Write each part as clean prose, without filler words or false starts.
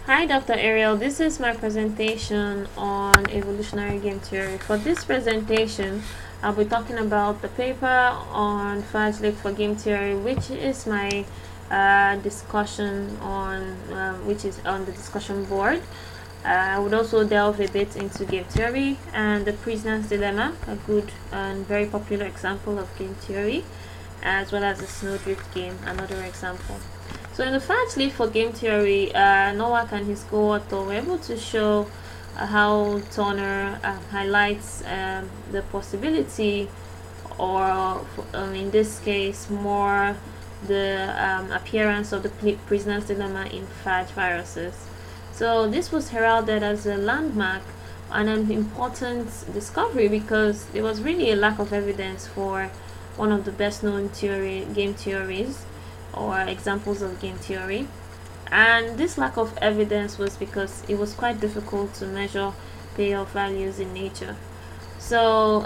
Hi Dr. Ariel, this is my presentation on evolutionary game theory. For this presentation, I'll be talking about the paper on Fajlik for game theory, which is my discussion on which is on the discussion board. I would also delve a bit into game theory and the prisoner's dilemma, a good and very popular example of game theory, as well as the snowdrift game, another example. So in the fact sheet for game theory, Nowak and his co-author were able to show how Turner highlights the possibility, or in this case, more the appearance of the prisoner's dilemma in phage viruses. So this was heralded as a landmark and an important discovery because there was really a lack of evidence for one of the best-known game theories or examples of game theory, and this lack of evidence was because it was quite difficult to measure payoff values in nature. So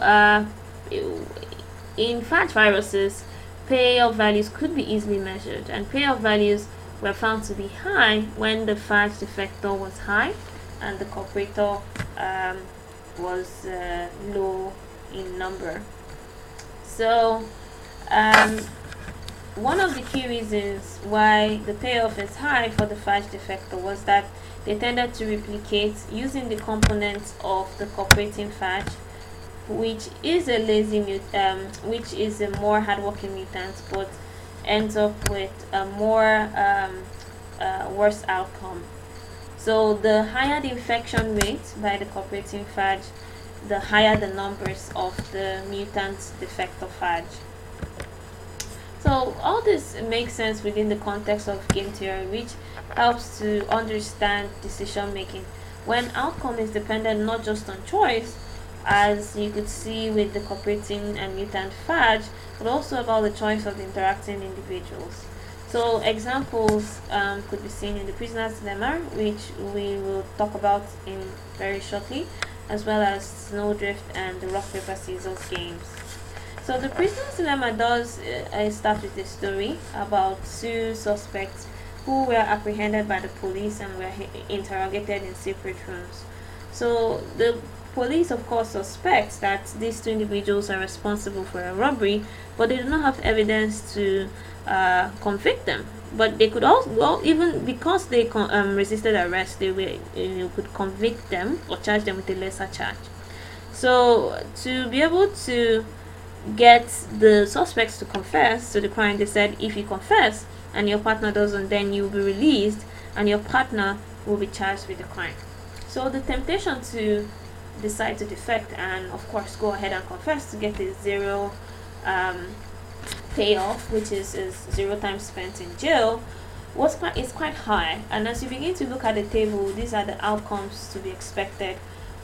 in phage viruses, payoff values could be easily measured, and payoff values were found to be high when the phage defector was high and the cooperator was low in number. So one of the key reasons why the payoff is high for the phage defector was that they tended to replicate using the components of the cooperating phage, which is a which is a more hardworking mutant, but ends up with a more worse outcome. So the higher the infection rate by the cooperating phage, the higher the numbers of the mutant defector phage. So all this makes sense within the context of game theory, which helps to understand decision making when outcome is dependent not just on choice, as you could see with the cooperating and mutant phage, but also about the choice of the interacting individuals. So examples could be seen in the prisoner's dilemma, which we will talk about in very shortly, as well as snowdrift and the rock paper scissors games. So the prisoner's dilemma does start with a story about two suspects who were apprehended by the police and were interrogated in separate rooms. So the police, of course, suspect that these two individuals are responsible for a robbery, but they do not have evidence to convict them. But they could also, well, even because they resisted arrest, they could convict them or charge them with a lesser charge. So to be able to get the suspects to confess to the crime, they said, if you confess and your partner doesn't, then you'll be released and your partner will be charged with the crime. So the temptation to decide to defect and of course go ahead and confess to get a zero payoff, which is 0 time spent in jail, is quite high. And as you begin to look at the table, these are the outcomes to be expected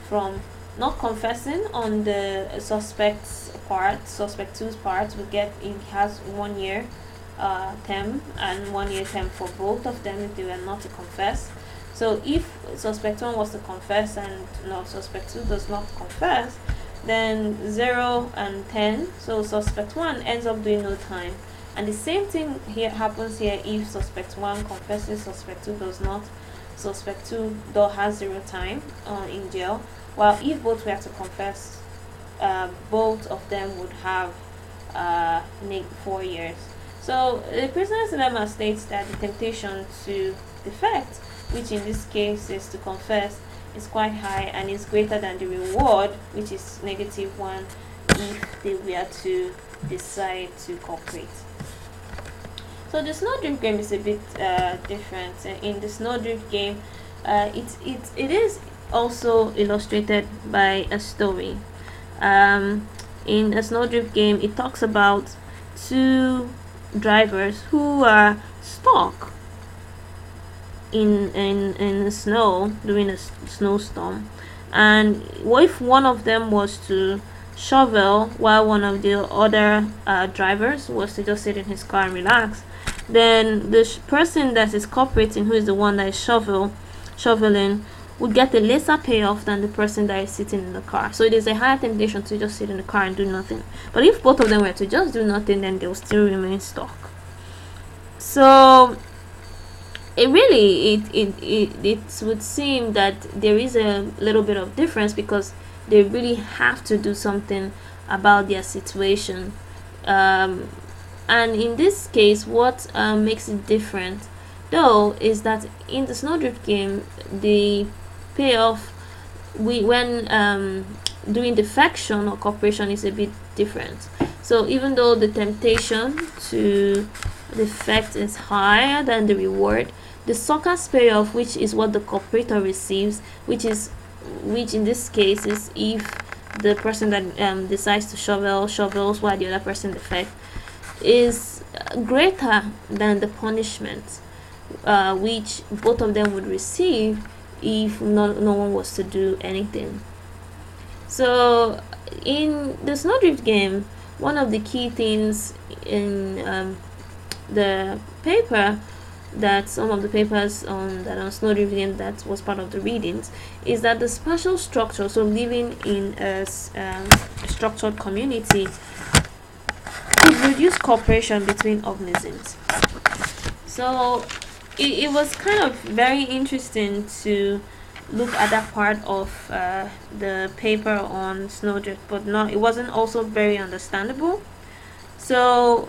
from not confessing on the suspect's part. Suspect 2's part will get, he has 1 year term and 1 year term for both of them if they were not to confess. So if suspect 1 was to confess and suspect 2 does not confess, then 0 and 10, so suspect 1 ends up doing no time. And the same thing here happens here if suspect 1 confesses, suspect 2 does not. Suspect 2 though has 0 time in jail, while if both were to confess, both of them would have 4 years. So the prisoner's dilemma states that the temptation to defect, which in this case is to confess, is quite high and is greater than the reward, which is -1 if they were to decide to cooperate. So the snowdrift game is a bit different. In the snowdrift game, it is also illustrated by a story. In a snowdrift game, it talks about two drivers who are stuck in the snow during a snowstorm, and what if one of them was to shovel while one of the other drivers was to just sit in his car and relax? Then the person that is cooperating, who is the one that is shoveling, would get a lesser payoff than the person that is sitting in the car. So it is a higher temptation to just sit in the car and do nothing. But if both of them were to just do nothing, then they will still remain stuck. So it really it would seem that there is a little bit of difference, because they really have to do something about their situation. um, and in this case, what makes it different though is that in the Snowdrift game, the payoff, when doing defection or cooperation, is a bit different. So even though the temptation to defect is higher than the reward, the sucker's payoff, which is what the cooperator receives, which in this case is if the person that decides to shovels while the other person defects, is greater than the punishment which both of them would receive if no one was to do anything. So in the Snowdrift game, one of the key things in the paper, that some of the papers on Snowdrift game that was part of the readings, is that the spatial structure, so living in a structured community, could reduce cooperation between organisms. So it was kind of very interesting to look at that part of the paper on Snowdrift, but it wasn't also very understandable. So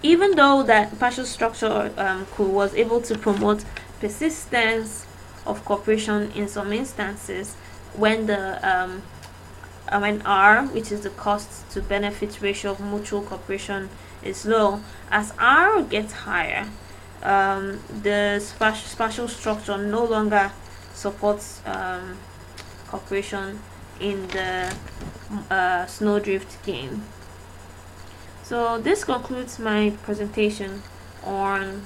even though that partial structure was able to promote persistence of cooperation in some instances, when when R, which is the cost to benefit ratio of mutual cooperation, is low, as R gets higher, the spatial structure no longer supports cooperation in the Snowdrift game. So this concludes my presentation on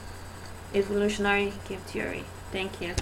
evolutionary game theory. Thank you.